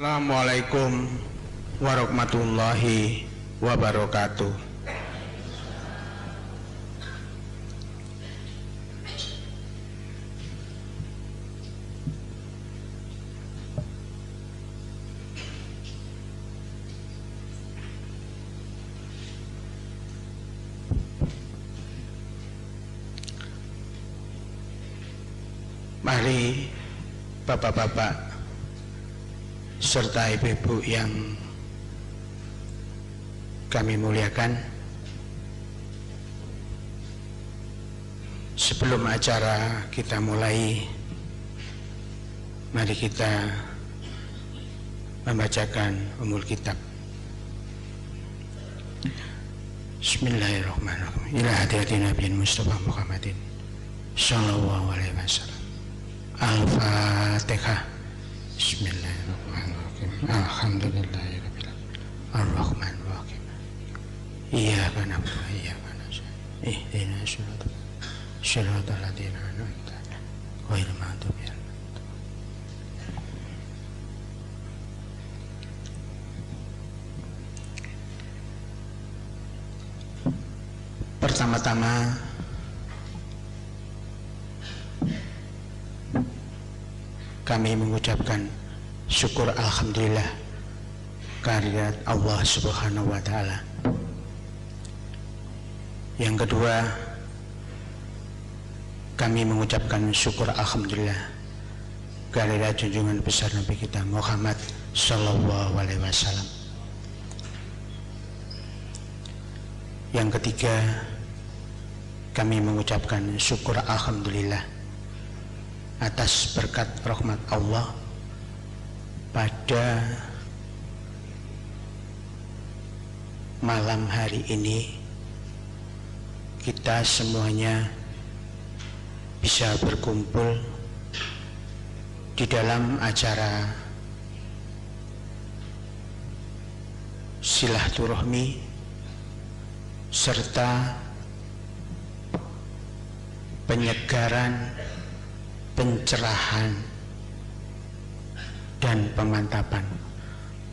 Assalamualaikum warahmatullahi wabarakatuh. Mari bapak-bapak serta ibu-ibu yang kami muliakan, sebelum acara kita mulai, mari kita membacakan Ummul Kitab. Bismillahirrahmanirrahim. Ila hadratin Nabiyyil Mustafa Muhammadin sallallahu alaihi wasallam. Al-Fatihah. Bismillahirrahmanirrahim. Alhamdulillahirabbil alamin. Ar-Rahmanir Rahim. Iyyaka na'budu wa iyyaka nasta'in. Ihdinas siratal ladzina an'amta 'alaihim ghairil maghdubi 'alaihim. Pertama-tama kami mengucapkan syukur alhamdulillah kehadirat Allah Subhanahu wa taala. Yang kedua, kami mengucapkan syukur alhamdulillah kehadirat junjungan besar Nabi kita Muhammad sallallahu alaihi wasallam. Yang ketiga, kami mengucapkan syukur alhamdulillah atas berkat rahmat Allah pada malam hari ini kita semuanya bisa berkumpul di dalam acara silaturahmi serta penyegaran, pencerahan dan pemantapan.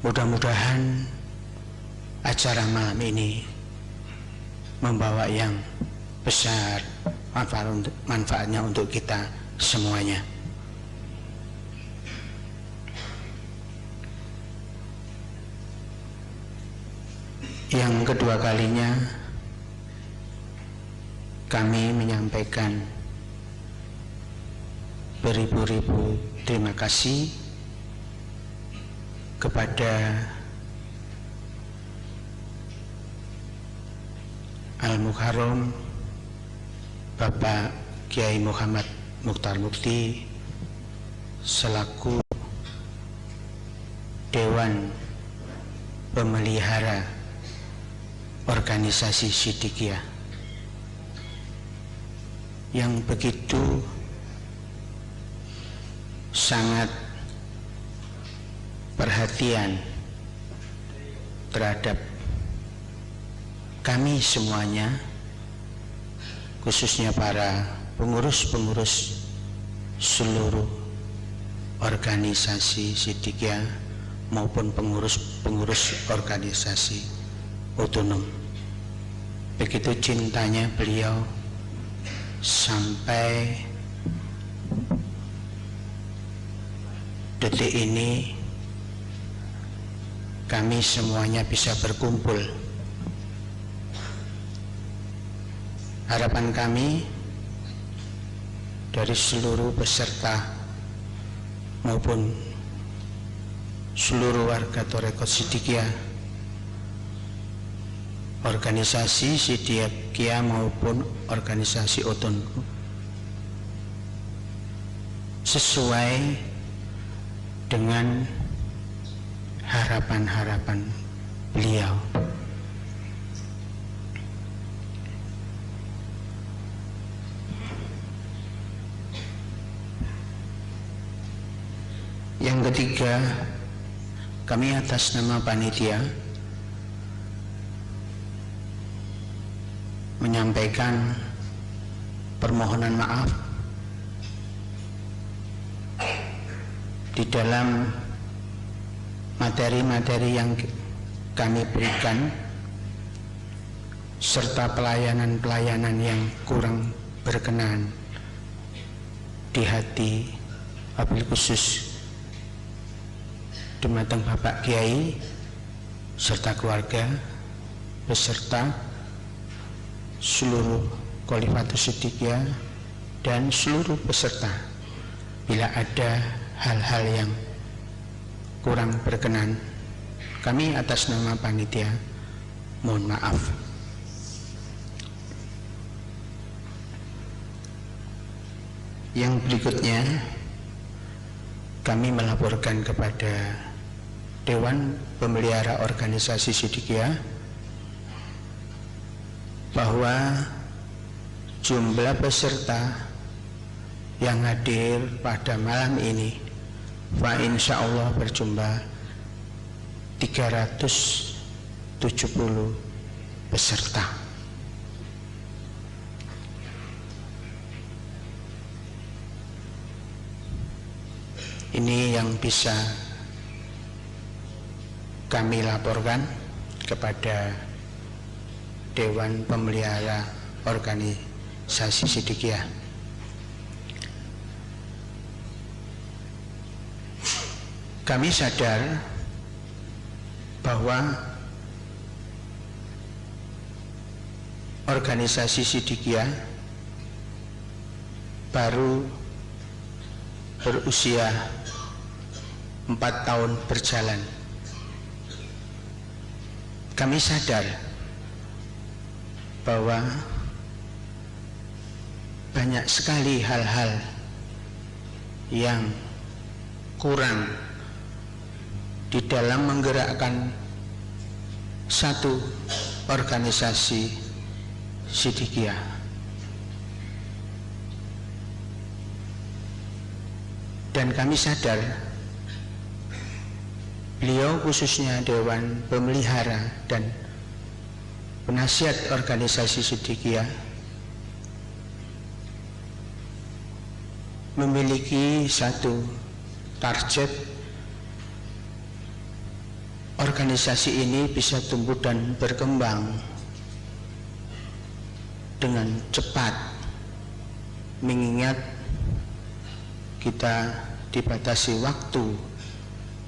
Mudah-mudahan acara malam ini membawa yang besar manfaatnya untuk kita semuanya. Yang kedua kalinya kami menyampaikan beribu-ribu terima kasih kepada Al-Mukarram Bapak Kiai Muhammad Mukhtar Mukti selaku Dewan Pemelihara Organisasi Siddiqiyah yang begitu sangat perhatian terhadap kami semuanya, khususnya para pengurus-pengurus seluruh organisasi Siddiqiyah maupun pengurus-pengurus organisasi otonom. Begitu cintanya beliau sampai detik ini kami semuanya bisa berkumpul. Harapan kami dari seluruh peserta maupun seluruh warga Thariqat Siddiqiyah, organisasi Siddiqiyah maupun organisasi otonom, sesuai dengan harapan-harapan beliau. Yang ketiga, kami atas nama panitia menyampaikan permohonan maaf di dalam materi-materi yang kami berikan serta pelayanan-pelayanan yang kurang berkenan di hati, wabil khusus dumateng Bapak Kiai serta keluarga beserta seluruh Khalifatus Siddiqiyah dan seluruh peserta. Bila ada hal-hal yang kurang berkenan, kami atas nama panitia mohon maaf. Yang berikutnya kami melaporkan kepada Dewan Pemelihara Organisasi Siddiqiyah bahwa jumlah peserta yang hadir pada malam ini fa insya Allah berjumlah 370 peserta. Ini yang bisa kami laporkan kepada Dewan Pemelihara Organisasi Siddiqiyah. Kami sadar bahwa organisasi Siddiqiyah baru berusia 4 tahun berjalan. Kami sadar bahwa banyak sekali hal-hal yang kurang di dalam menggerakkan satu organisasi Siddiqiyah. Dan kami sadar beliau khususnya Dewan Pemelihara dan penasihat organisasi Siddiqiyah memiliki satu target, organisasi ini bisa tumbuh dan berkembang dengan cepat, mengingat kita dibatasi waktu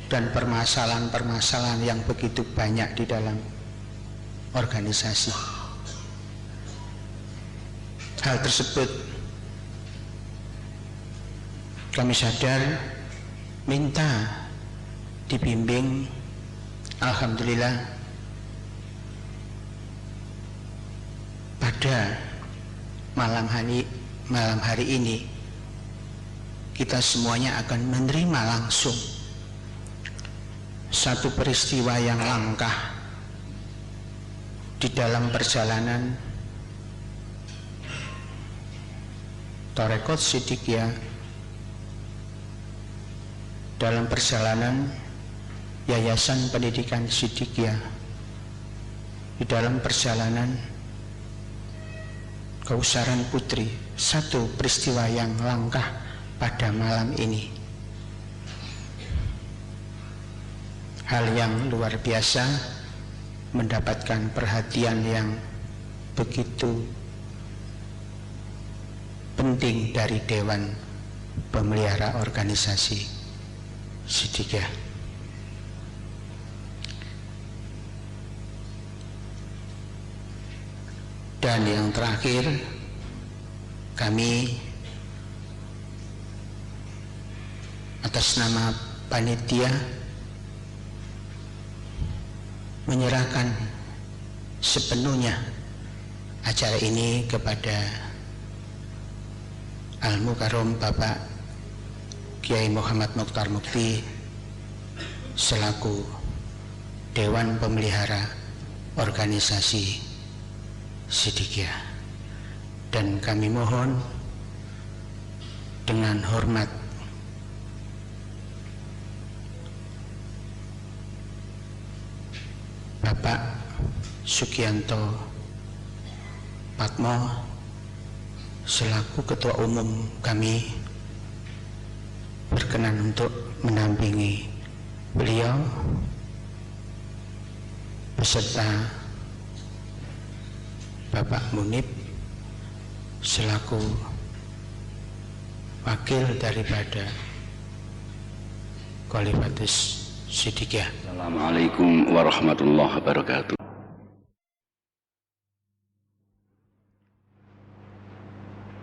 dan permasalahan-permasalahan yang begitu banyak di dalam organisasi. Hal tersebut kami sadar minta dibimbing. Alhamdulillah pada malam hari ini kita semuanya akan menerima langsung satu peristiwa yang langka di dalam perjalanan Thareqat Siddiqiyah, dalam perjalanan Yayasan Pendidikan Siddiqiyah, di dalam perjalanan Kausaran Putri. Satu peristiwa yang langka pada malam ini, hal yang luar biasa, mendapatkan perhatian yang begitu penting dari Dewan Pemelihara Organisasi Siddiqiyah. Dan yang terakhir, kami atas nama panitia menyerahkan sepenuhnya acara ini kepada Al-Mukarram Bapak Kiai Muhammad Mokhtar Mukti selaku Dewan Pemelihara Organisasi Siddiqiyah. Dan kami mohon dengan hormat Bapak Sugianto Patmo selaku Ketua Umum kami berkenan untuk mendampingi beliau beserta Bapak Munib selaku wakil daripada Khalifatus Siddiqiyah. Assalamualaikum warahmatullahi wabarakatuh.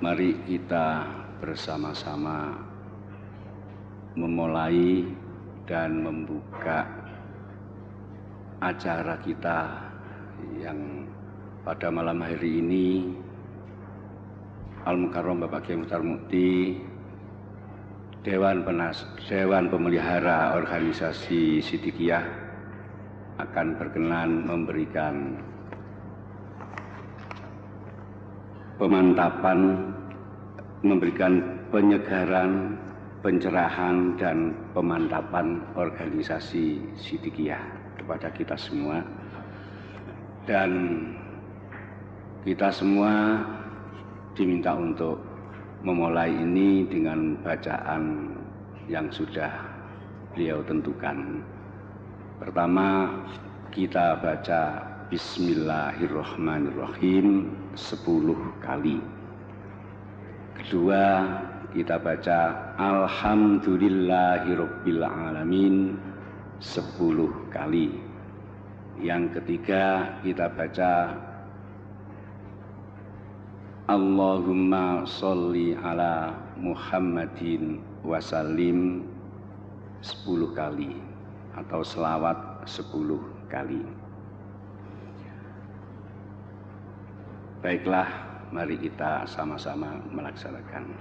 Mari kita bersama-sama memulai dan membuka acara kita yang pada malam hari ini Al-Mukarram Bapak Kiai Muchtar Mukti, Dewan Pemelihara Organisasi Siddiqiyah akan berkenan memberikan pemantapan, memberikan penyegaran, pencerahan dan pemantapan organisasi Siddiqiyah kepada kita semua. Dan kita semua diminta untuk memulai ini dengan bacaan yang sudah beliau tentukan. Pertama, kita baca Bismillahirrahmanirrahim 10 kali. Kedua, kita baca Alhamdulillahirabbil alamin 10 kali. Yang ketiga, kita baca Allahumma sholli ala Muhammadin wasallim 10 kali atau selawat 10 kali. Baiklah, mari kita sama-sama melaksanakan.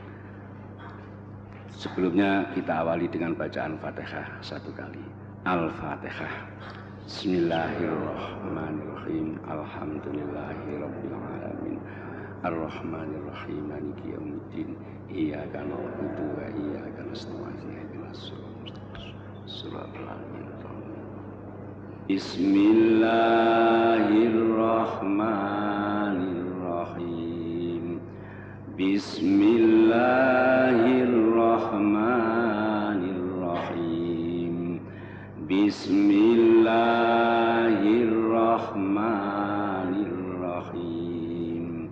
Sebelumnya kita awali dengan bacaan Fatihah 1 kali. Al-Fatihah. Bismillahirrahmanirrahim. Alhamdulillahirabbil alamin. Ar-Rahmanir-Rahim. Maliki yaumiddin. Iyyaka na'budu wa iyyaka nasta'in. Ihdinas siratal mustaqim. Bismillahirrahmanirrahim. Bismillahirrahmanirrahim. Bismillahirrahmanirrahim.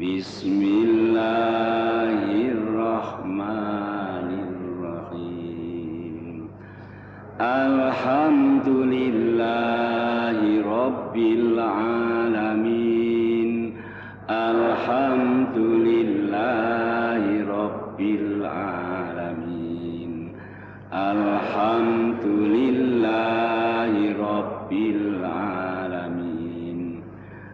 Bismillahirrahmanirrahim. Alhamdulillahi rabbil alamin. Alhamdulillahi rabbil alamin. Alhamdulillahi rabbil alamin.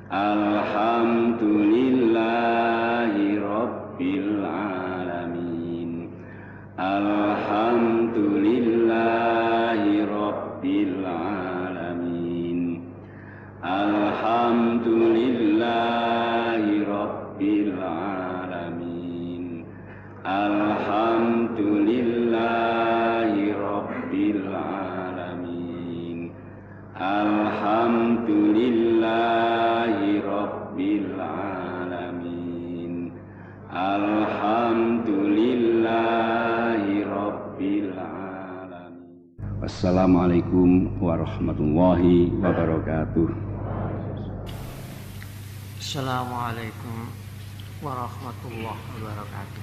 Alhamdulillahi rabbil alamin. Alhamdulillahi rabbil alamin. Alhamdulillahi rabbil alamin. Alhamdulillahi rabbil alamin. Alhamdulillahi rabbil alamin. Alhamdulillahi rabbil alamin. Wassalamualaikum warahmatullahi wabarakatuh. Assalamualaikum warahmatullahi wabarakatuh.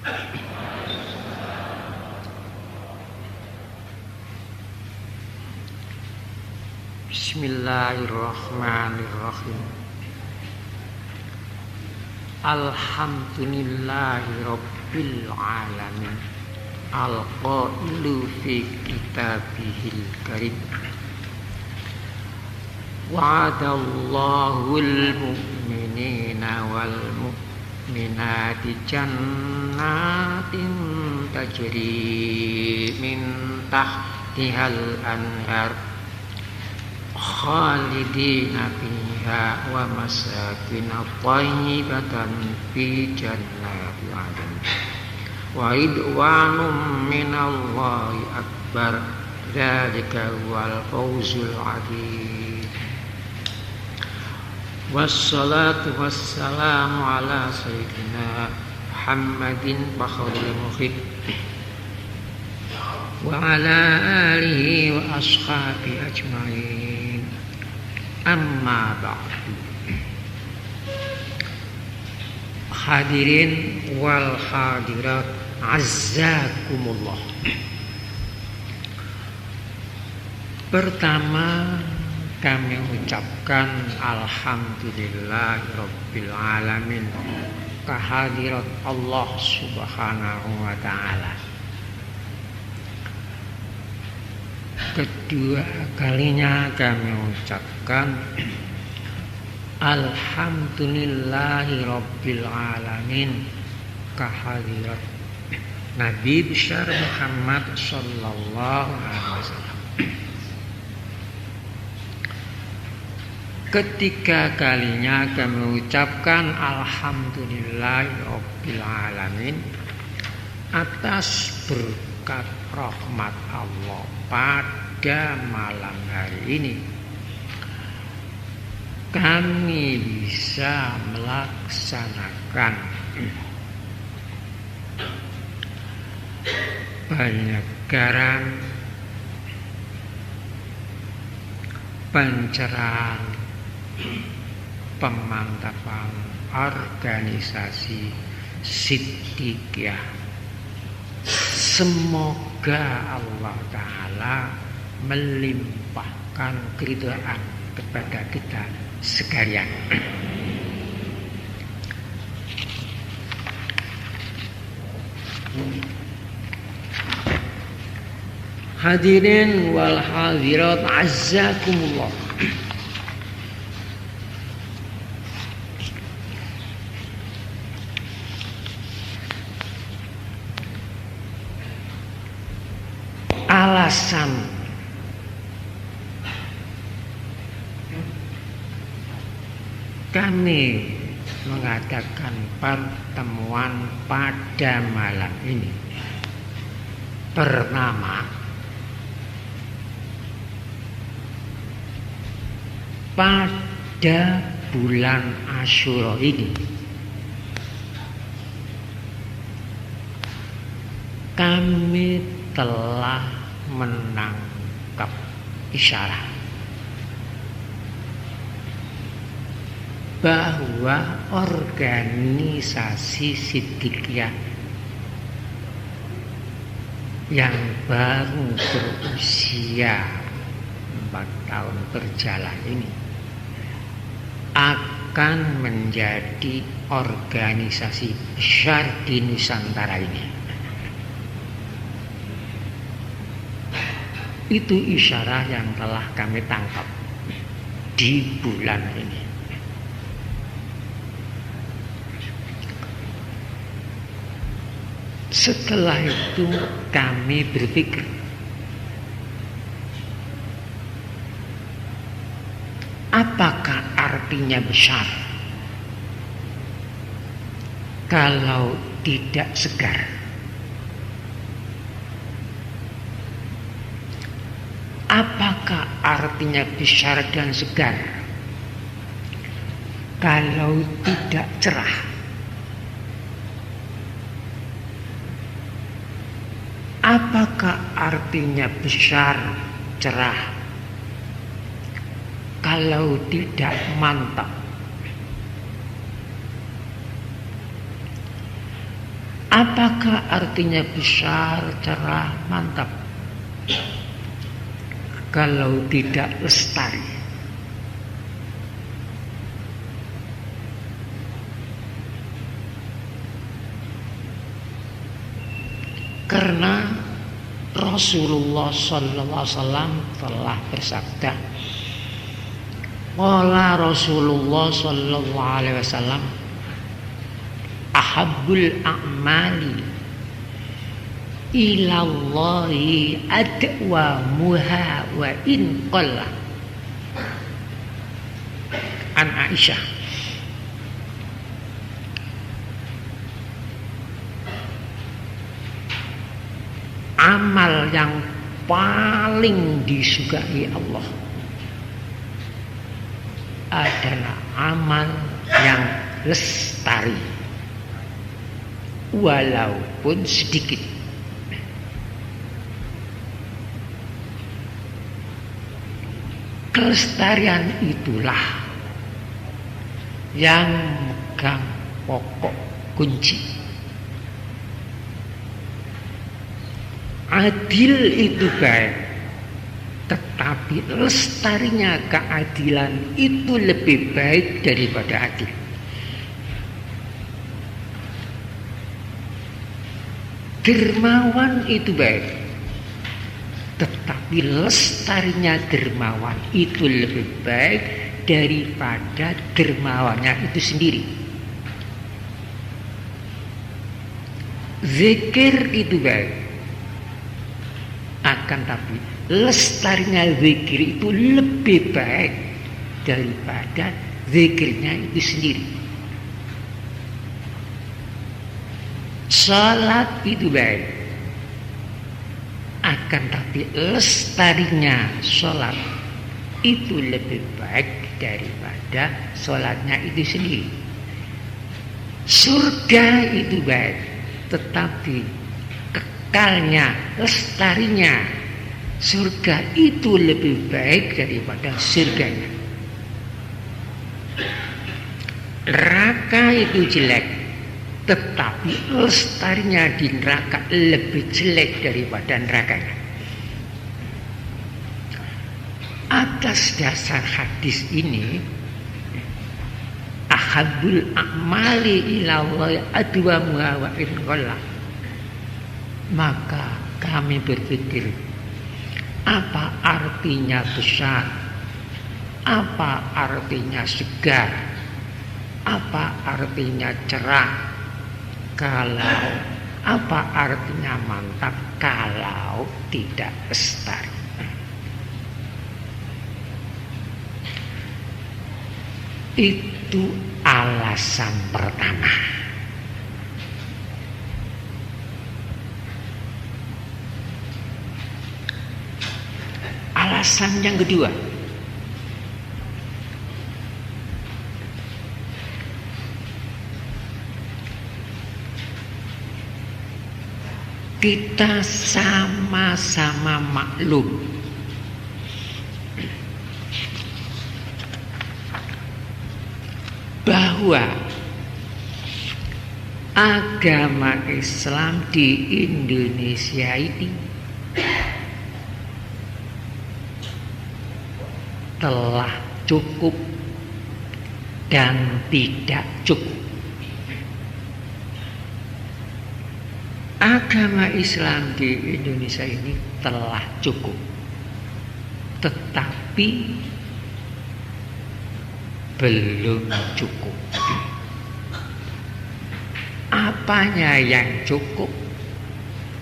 Bismillahirrahmanirrahim. Alhamdulillahi rabbil alamin. Al-qailu fi kitabihil karim. Wa'adallahu al-mu'minina wal mu'minati jannatin tajri min tahtihal anhar khalidina fiha wa masakin thayyibatan fi jannati 'adn wa ridwanum minallahi akbar. Dzalika huwal fawzul 'adzim. Wassalatu wassalamu ala sayyidina Muhammadin fakhrul muhib wa ala alihi wa ashabi ajmain. Amma ba'du. Hadirin wal hadirat azzakumullah. Pertama kami ucapkan alhamdulillahirabbil alamin kehadirat Allah Subhanahu wa taala. Kedua kalinya kami ucapkan alhamdulillahirabbil alamin kehadirat Nabi besar Muhammad sallallahu alaihi wasallam. Ketiga kalinya kami ucapkan alhamdulillahirabbil alamin atas berkat rahmat Allah pada malam hari ini kami bisa melaksanakan penyegaran, pencerahan, pemantapan organisasi Siddiqiyah. Semoga Allah Ta'ala melimpahkan keridhaan kepada kita sekalian. Hadirin wal hadirat azzakumullah. Alasan kami mengadakan pertemuan pada malam ini, pertama, pada bulan Asyura ini kami telah menangkap isyarat bahwa organisasi Siddiqiyah yang baru berusia 4 tahun berjalan ini akan menjadi organisasi besar di Nusantara ini. Itu isyarat yang telah kami tangkap di bulan ini. Setelah itu kami berpikir, apakah artinya besar kalau tidak segar? Apakah artinya besar dan segar kalau tidak cerah? Apakah artinya besar, cerah kalau tidak mantap? Apakah artinya besar, cerah, mantap kalau tidak lestari? Karena Rasulullah sallallahu alaihi wasallam telah bersabda, qala Rasulullah sallallahu alaihi wasallam, ahabbul a'mali ilallahi adwamuha wa in qalla. An Aisyah. Amal yang paling disukai Allah adalah amal yang lestari walaupun sedikit. Kelestarian itulah yang megang pokok kunci. Adil itu baik, tetapi lestarinya keadilan itu lebih baik daripada adil. Dermawan itu baik, tetapi lestarinya dermawan itu lebih baik daripada dermawannya itu sendiri. Zikir itu baik, akan tapi lestarinya zikir itu lebih baik daripada zikirnya itu sendiri. Salat itu baik, akan tapi lestarinya salat itu lebih baik daripada salatnya itu sendiri. Surga itu baik, tetapi kekalnya, lestarinya surga itu lebih baik daripada surganya. Neraka itu jelek, tetapi lestarinya di neraka lebih jelek daripada nerakanya. Atas dasar hadis ini, ahabul a'mali ilallahi adwamuha wa in qalla, maka kami berpikir, apa artinya besar, apa artinya segar, apa artinya cerah, kalau apa artinya mantap kalau tidak lestari. Itu alasan pertama. Alasan yang kedua, kita sama-sama maklum bahwa agama Islam di Indonesia ini telah cukup dan tidak cukup. Agama Islam di Indonesia ini telah cukup, tetapi belum cukup. Apanya yang cukup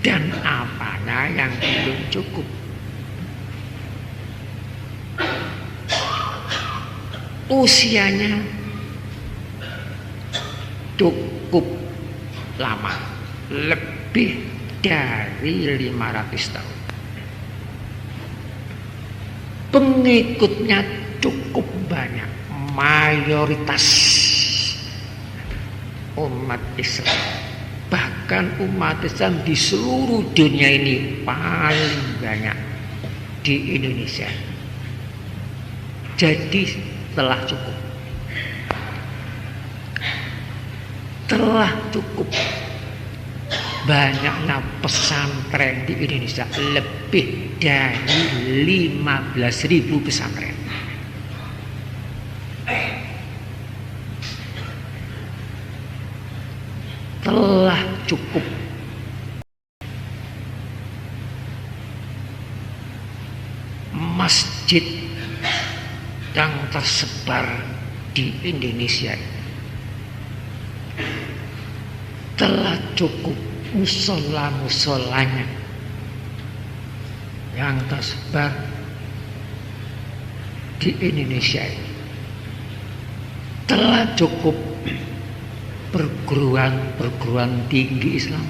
dan apanya yang belum cukup? Usianya cukup lama, lebih dari 500 tahun. Pengikutnya cukup banyak, mayoritas umat Islam, bahkan umat Islam di seluruh dunia ini paling banyak di Indonesia. Jadi telah cukup, telah cukup banyaknya pesantren di Indonesia, lebih dari 15.000 pesantren. Telah cukup masjid yang tersebar di Indonesia ini. Telah cukup musola-musolanya yang tersebar di Indonesia ini. Telah cukup perguruan tinggi Islam,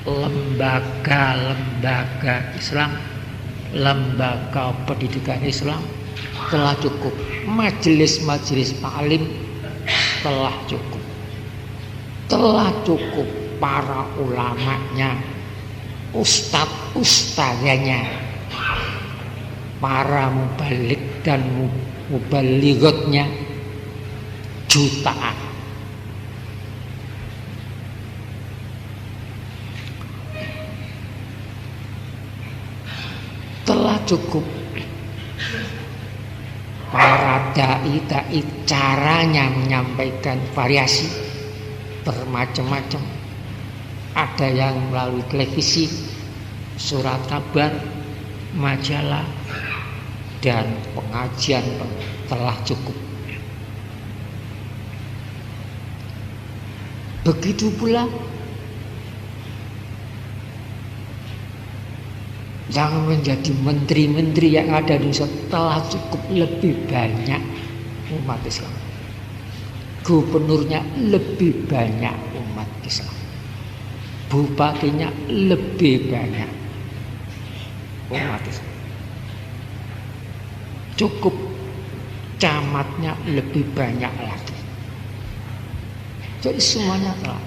lembaga-lembaga Islam, lembaga pendidikan Islam, telah cukup. Majelis-majelis taklim telah cukup. Telah cukup para ulamanya, ustadz-ustadzanya, para mubalik dan mubaligotnya jutaan. Telah cukup para dai-dai caranya menyampaikan variasi bermacam-macam. Ada yang melalui televisi, surat kabar, majalah, dan pengajian telah cukup. Begitu pula yang menjadi menteri-menteri yang ada di Indonesia telah cukup lebih banyak umat Islam. Gubernurnya lebih banyak umat Islam. Bupatinya lebih banyak umat Islam. Cukup camatnya lebih banyak lagi. Jadi semuanya telah.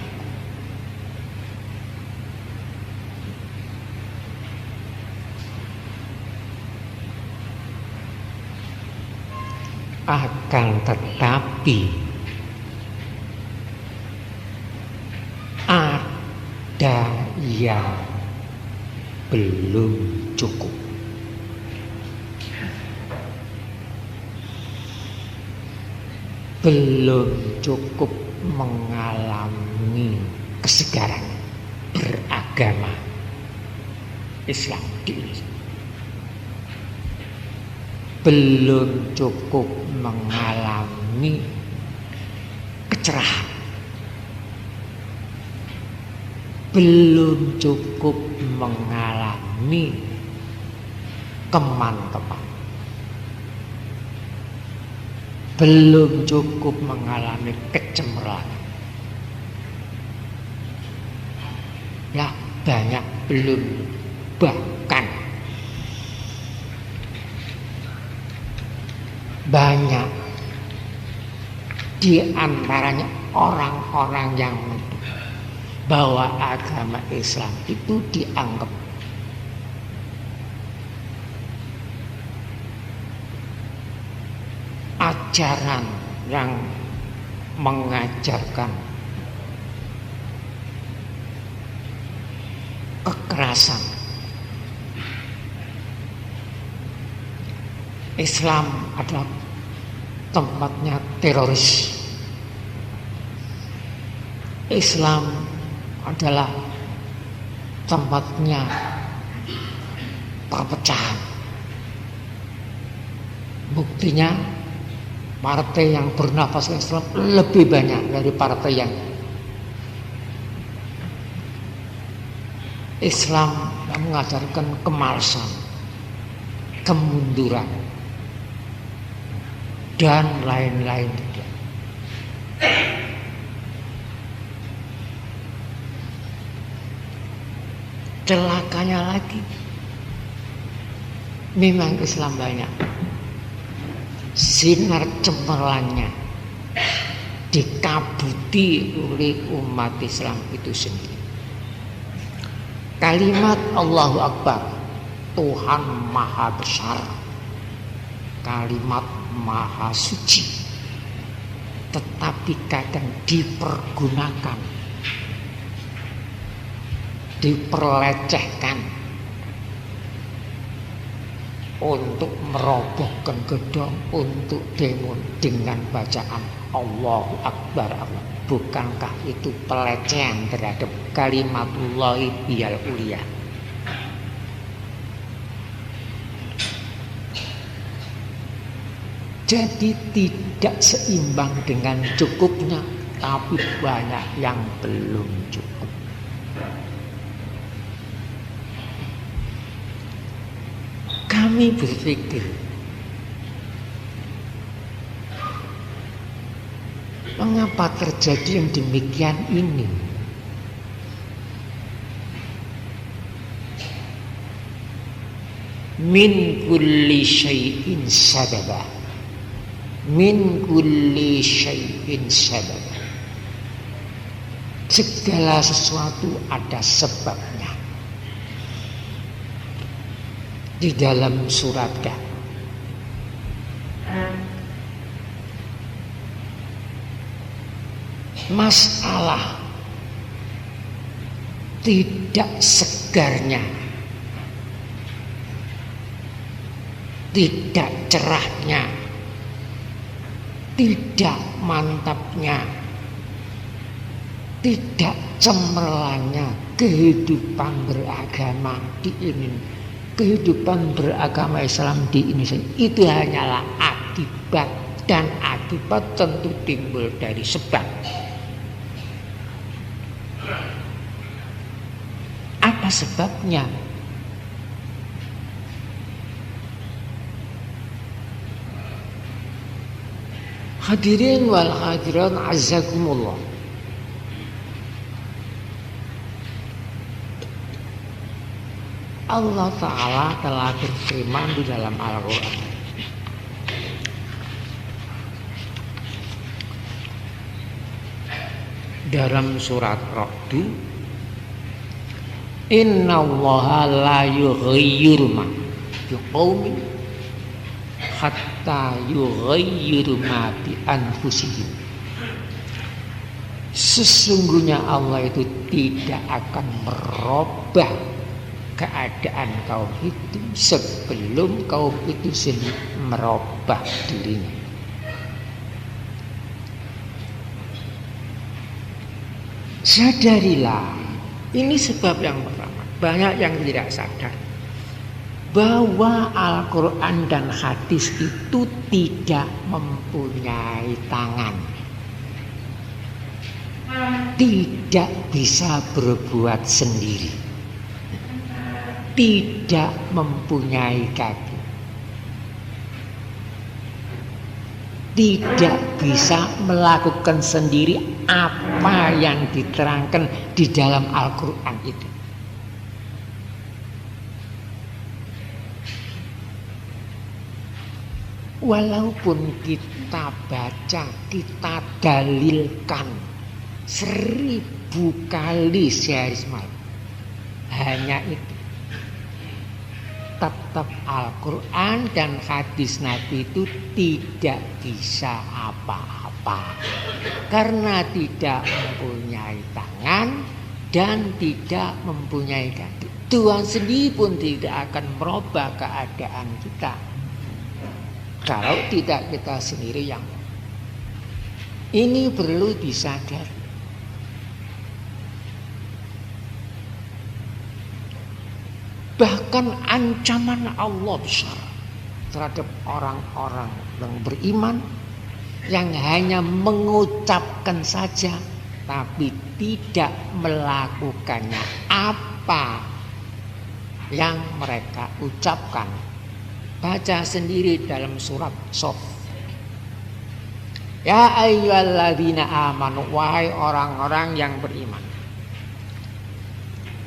Akan tetapi ada yang belum cukup. Belum cukup mengalami kesegaran beragama Islam di Indonesia. Belum cukup mengalami kecerahan. Belum cukup mengalami kemantapan. Belum cukup mengalami kecemerlangan. Ya, banyak belum, bahkan banyak di antaranya orang-orang yang menuduh bahwa agama Islam itu dianggap ajaran yang mengajarkan kekerasan. Islam adalah tempatnya teroris. Islam adalah tempatnya perpecahan. Buktinya partai yang bernafas Islam lebih banyak dari partai yang Islam yang mengajarkan kemalasan, kemunduran, dan lain-lain. Celakanya lagi, memang Islam banyak, sinar cemerlangnya dikabuti oleh umat Islam itu sendiri. Kalimat Allahu Akbar, Tuhan Maha Besar, kalimat Maha Suci, tetapi kadang dipergunakan, diperlecehkan untuk merobohkan gedung, untuk demo dengan bacaan Allahu Akbar. Bukankah itu pelecehan terhadap kalimatullahi biyal ulia? Jadi tidak seimbang dengan cukupnya, tapi banyak yang belum cukup. Kami berpikir, mengapa terjadi yang demikian ini? Min kulli syai'in sababa. Min kulli syai'in sababa. Segala sesuatu ada sebabnya. Di dalam surat Kahf Masalah tidak segarnya, tidak cerahnya, tidak mantapnya, tidak cemerlangnya kehidupan beragama di ini, kehidupan beragama Islam di Indonesia itu hanyalah akibat, dan akibat tentu timbul dari sebab. Apa sebabnya? Hadirin wal hadirat azzakumullah. Allah Ta'ala telah berfirman di dalam Al-Quran, dalam surat Ra'd, Inna Allaha la yughayyiru ma biqaumin hatta yughayyiru ma bi anfusihim. Sesungguhnya Allah itu tidak akan merubah keadaan kaum itu sebelum kaum itu sendiri merubah dirinya. Sadarilah, ini sebab yang pertama. Banyak yang tidak sadar bahwa Al-Quran dan hadis itu tidak mempunyai tangan, tidak bisa berbuat sendiri, tidak mempunyai kaki, tidak bisa melakukan sendiri apa yang diterangkan di dalam Al-Quran itu. Walaupun kita baca, kita dalilkan 1000 kali sehari semalam, hanya itu, tetap Al-Quran dan hadis Nabi itu tidak bisa apa-apa, karena tidak mempunyai tangan dan tidak mempunyai kaki. Tuhan sendiri pun tidak akan merubah keadaan kita kalau tidak kita sendiri yang. Ini perlu disadari. Bahkan ancaman Allah besar terhadap orang-orang yang beriman yang hanya mengucapkan saja tapi tidak melakukannya apa yang mereka ucapkan. Baca sendiri dalam surat Shaf. Ya ayyuhalladzina amanu, wahai orang-orang yang beriman.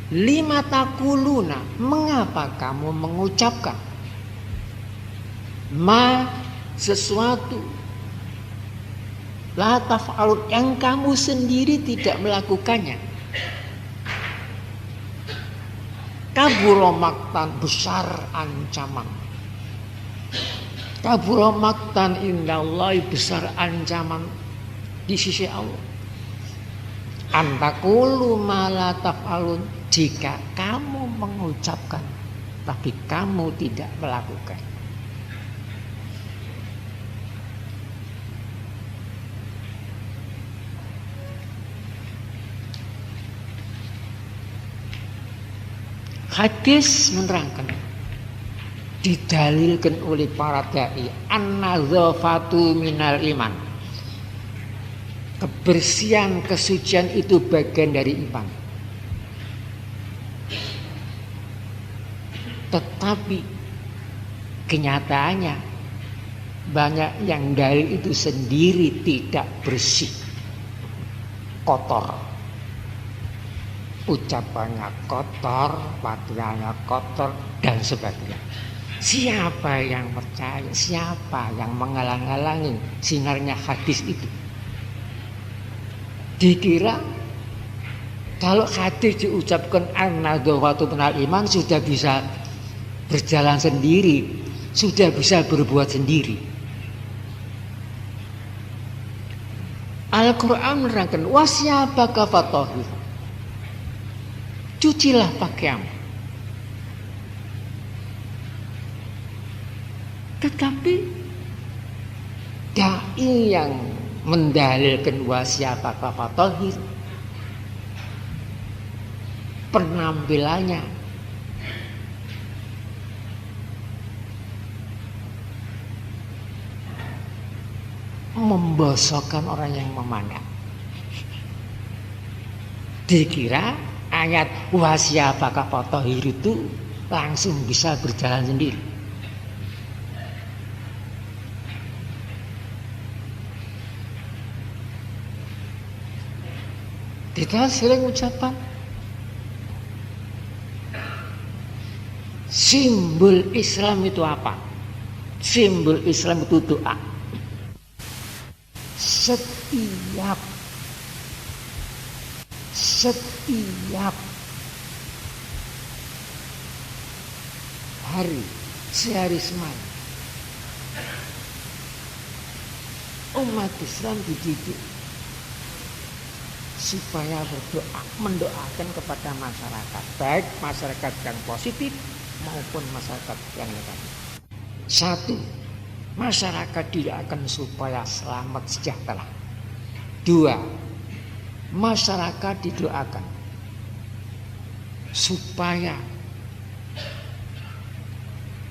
Lima taquluna, mengapa kamu mengucapkan ma sesuatu la taf'alun yang kamu sendiri tidak melakukannya. Kabura maktan, besar ancaman. Kabura maktan indallahi, besar ancaman di sisi Allah. Antaqulu ma la taf'alun, jika kamu mengucapkan tapi kamu tidak melakukan. Hadis menerangkan, didalilkan oleh para dai, an-nazafatu minal iman, kebersihan, kesucian itu bagian dari iman. Tetapi kenyataannya banyak yang dalil itu sendiri tidak bersih, kotor, ucapannya kotor, pakaiannya kotor dan sebagainya. Siapa yang percaya, siapa yang menghalang-halangi sinarnya hadis itu? Dikira kalau hadis diucapkan an-nadhafatu minal iman sudah bisa berjalan sendiri, sudah bisa berbuat sendiri. Al-Quran menerangkan wasyabaka fatahhir. Cucilah pakaianmu. Tetapi dai yang mendalilkan wasyabaka fatahhir, penampilannya membosokkan orang yang memandang. Dikira ayat wasyabaka fatahhir itu langsung bisa berjalan sendiri. Kita sering ucapan simbol Islam itu apa? Simbol Islam itu doa. Setiap hari, sehari semalam, umat Islam dididik supaya berdoa, mendoakan kepada masyarakat, baik masyarakat yang positif maupun masyarakat yang negatif. Satu, masyarakat didoakan supaya selamat sejahtera. Dua, masyarakat didoakan supaya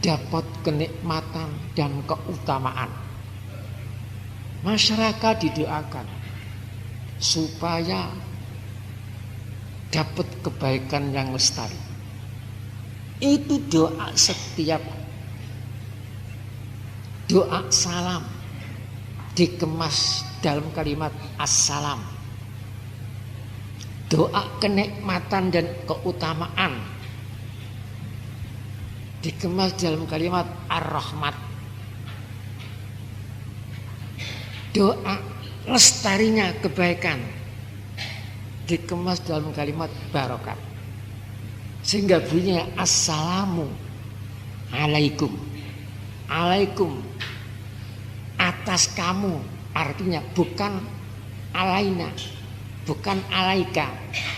dapat kenikmatan dan keutamaan. Masyarakat didoakan supaya dapat kebaikan yang lestari. Itu doa setiap doa salam dikemas dalam kalimat assalam. Doa kenikmatan dan keutamaan dikemas dalam kalimat ar-rahmat. Doa lestarinya kebaikan dikemas dalam kalimat barokat. Sehingga bunyinya assalamu alaikum. Alaikum atas kamu, artinya bukan alaina, bukan alaika,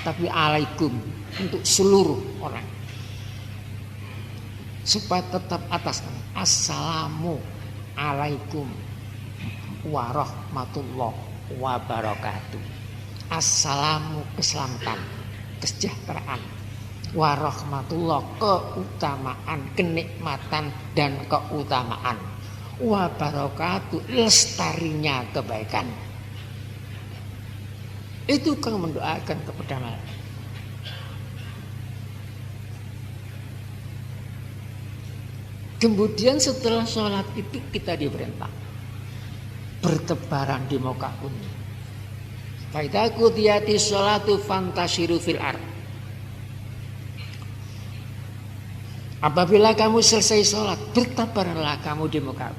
tapi alaikum, untuk seluruh orang. Supaya tetap atas kamu. Assalamu alaikum warahmatullahi wabarakatuh. Assalamu keselamatan, kesejahteraan, warahmatullahi keutamaan, kenikmatan dan keutamaan, wabarakatuh lestarinya kebaikan. Itu kan mendoakan kepada Allah. Kemudian setelah sholat itu kita diperintah bertebaran di muka bumi. Fa idza qudiyati sholatu fantashiru fil ard. Apabila kamu selesai sholat, bertebaranlah kamu di muka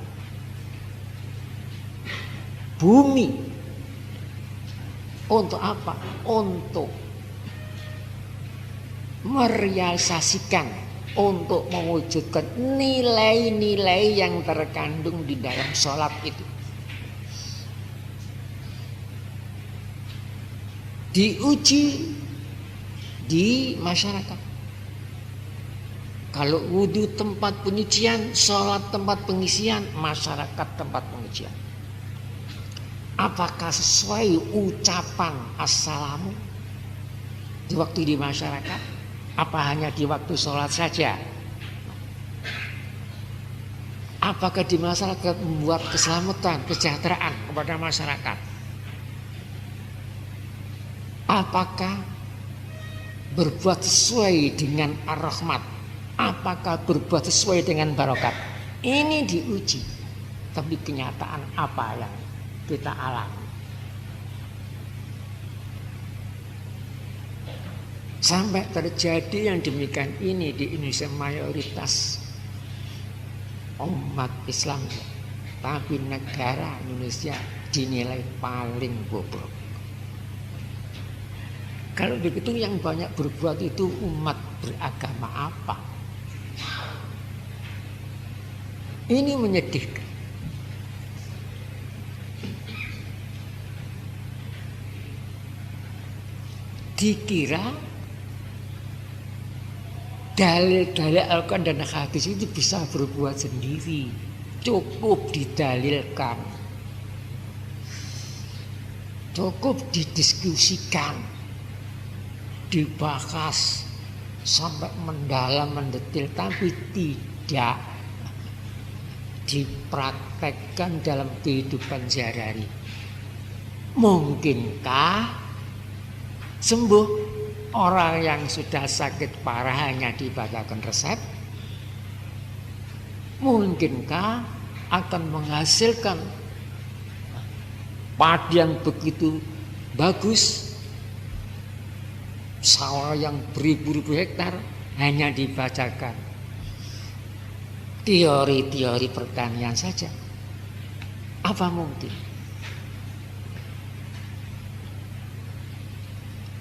bumi. Untuk apa? Untuk merealisasikan, untuk mewujudkan nilai-nilai yang terkandung di dalam sholat itu. Diuji di masyarakat. Kalau wudhu tempat penyucian, sholat tempat pengisian, masyarakat tempat pengujian. Apakah sesuai ucapan assalamu di waktu di masyarakat? Apa hanya di waktu sholat saja? Apakah di masyarakat membuat keselamatan, kesejahteraan kepada masyarakat? Apakah berbuat sesuai dengan ar-rahmat? Apakah berbuat sesuai dengan barokat? Ini diuji. Tapi kenyataan apa yang kita alami? Sampai terjadi yang demikian ini di Indonesia, mayoritas umat Islam, tapi negara Indonesia dinilai paling bobrok. Kalau begitu yang banyak berbuat itu umat beragama apa? Ini menyedihkan. dikira dalil-dalil Al-Quran dan hadis itu bisa berbuat sendiri, cukup didalilkan, cukup didiskusikan, dibahas sampai mendalam, mendetil, tapi tidak dipraktekkan dalam kehidupan sehari-hari. Mungkinkah sembuh orang yang sudah sakit parah hanya dibacakan resep? Mungkinkah akan menghasilkan padi yang begitu bagus, sawah yang beribu-ribu hektar hanya dibacakan teori-teori pertanian saja? Apa mungkin?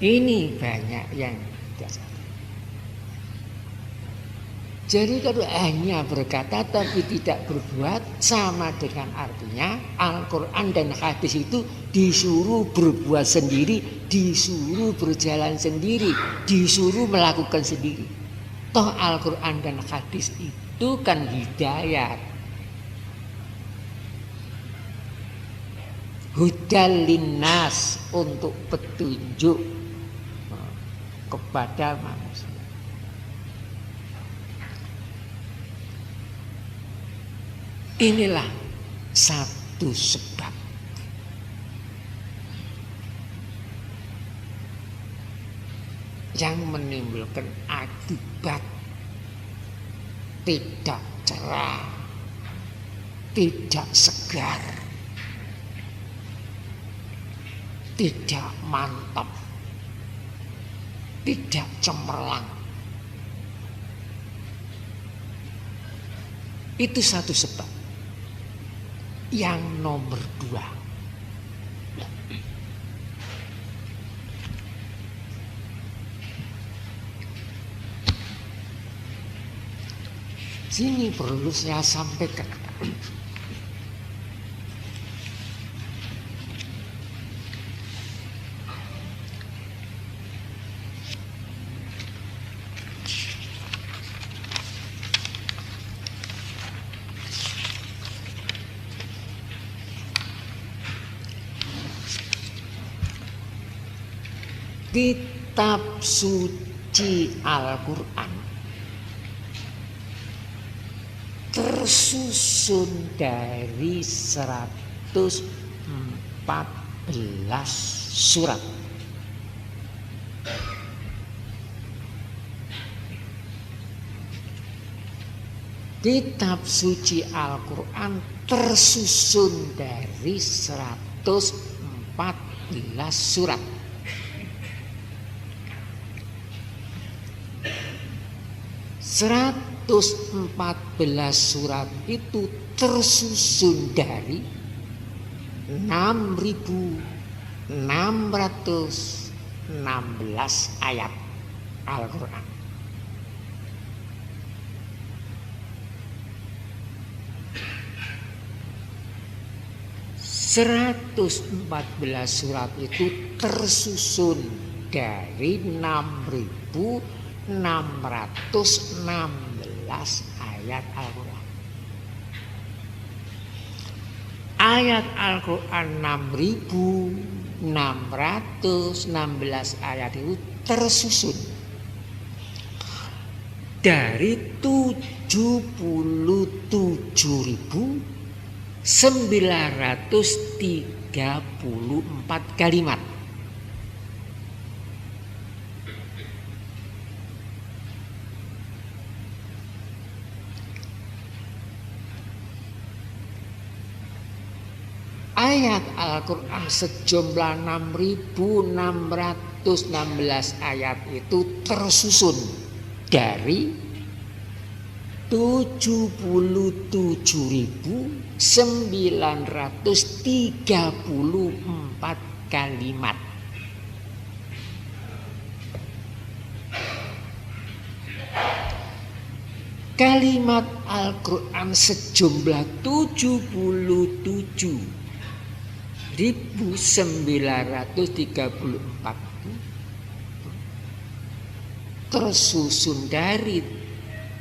Ini banyak yang tidak sadar. Jadi kalau hanya berkata tapi tidak berbuat, sama dengan artinya Al-Quran dan hadis itu disuruh berbuat sendiri, disuruh berjalan sendiri, disuruh melakukan sendiri. Toh Al-Quran dan hadis itu kan hidayat, hudal linnas, untuk petunjuk kepada manusia. Inilah satu sebab yang menimbulkan akibat tidak cerah, tidak segar, tidak mantap, tidak cemerlang. Itu satu sebab. Yang nomor dua, sini perlu saya sampaikan. Kitab suci Al-Quran tersusun dari 114 surat. Kitab suci Al-Quran tersusun dari 114 surat. 114 surat itu tersusun dari 6.616 ayat Al-Quran. (114 surat itu tersusun dari 6.616 ayat Al-Quran. Ayat Al-Quran 6.616 ayat itu tersusun dari 77.934 kalimat. Ayat Al-Quran sejumlah 6.616 ayat itu tersusun dari 77.934 kalimat. Kalimat Al-Quran sejumlah 77.934 tersusun dari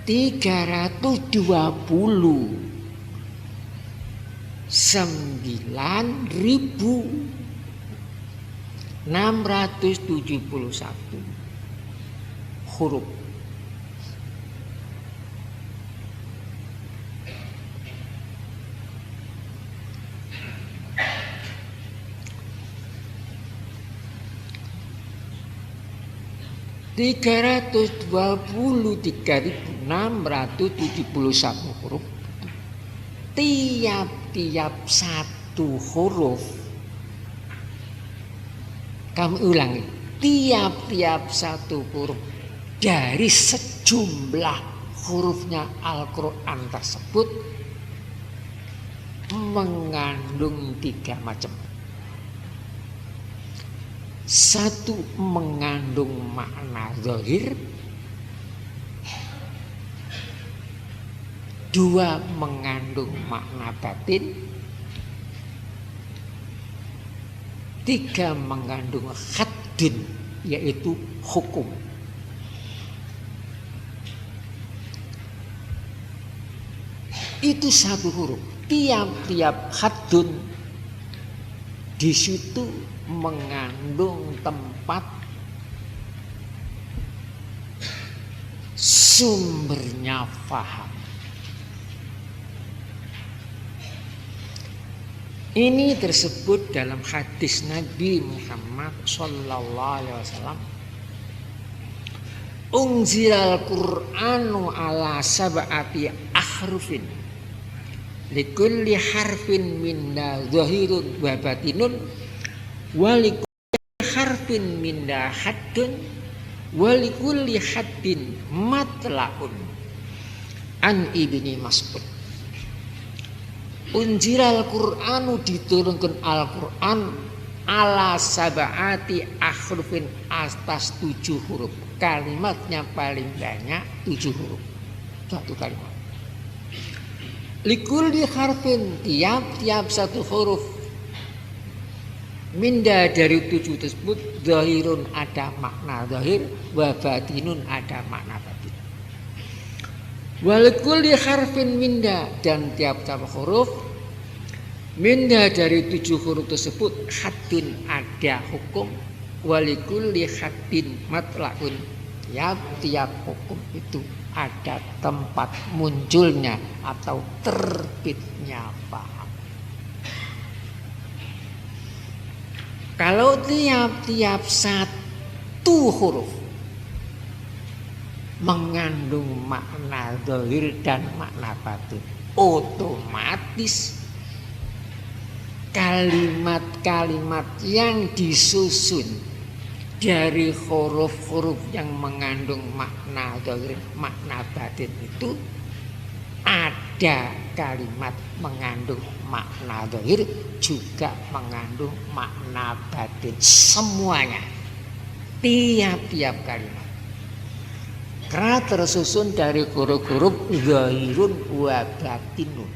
329.671 huruf. huruf. Tiap-tiap satu huruf, kami ulangi, tiap-tiap satu huruf dari sejumlah hurufnya Al-Quran tersebut mengandung 3 macam. Satu, mengandung makna zahir. 2, mengandung makna batin. 3, mengandung haddun, yaitu hukum. Itu satu huruf. Tiap-tiap haddun di situ mengandung tempat sumbernya faham. Ini tersebut dalam hadis Nabi Muhammad SAW. Unzilal Qur'anu ala sab'ati ahrufin likulli harfin minna zahirun wa batinun wa likulli harfin minna haddun wa likulli haddin matla'un. An Ibni Mas'ud. Unzilal Qur'anu, diturunkan Al-Quran ala sab'ati ahrufin, atas 7 huruf. Kalimatnya paling banyak 7 huruf. Satu kalimat. Likulli harfin, tiap-tiap satu huruf. Minda, dari 7 tersebut, zahirun, ada makna zahir, wa batinun, ada makna batin. Walikulli harfin minda, dan tiap-tiap huruf minda dari 7 huruf tersebut, haddun, ada hukum. Walikulli haddin matla'un, tiap-tiap hukum itu ada tempat munculnya atau terbitnya paham. Kalau tiap-tiap satu huruf mengandung makna zahir dan makna batin, otomatis kalimat-kalimat yang disusun dari huruf-huruf yang mengandung makna zahir, makna batin itu, ada kalimat mengandung makna zahir juga mengandung makna batin, semuanya, tiap-tiap kalimat. Karena tersusun dari huruf-huruf zahirun wa batinun.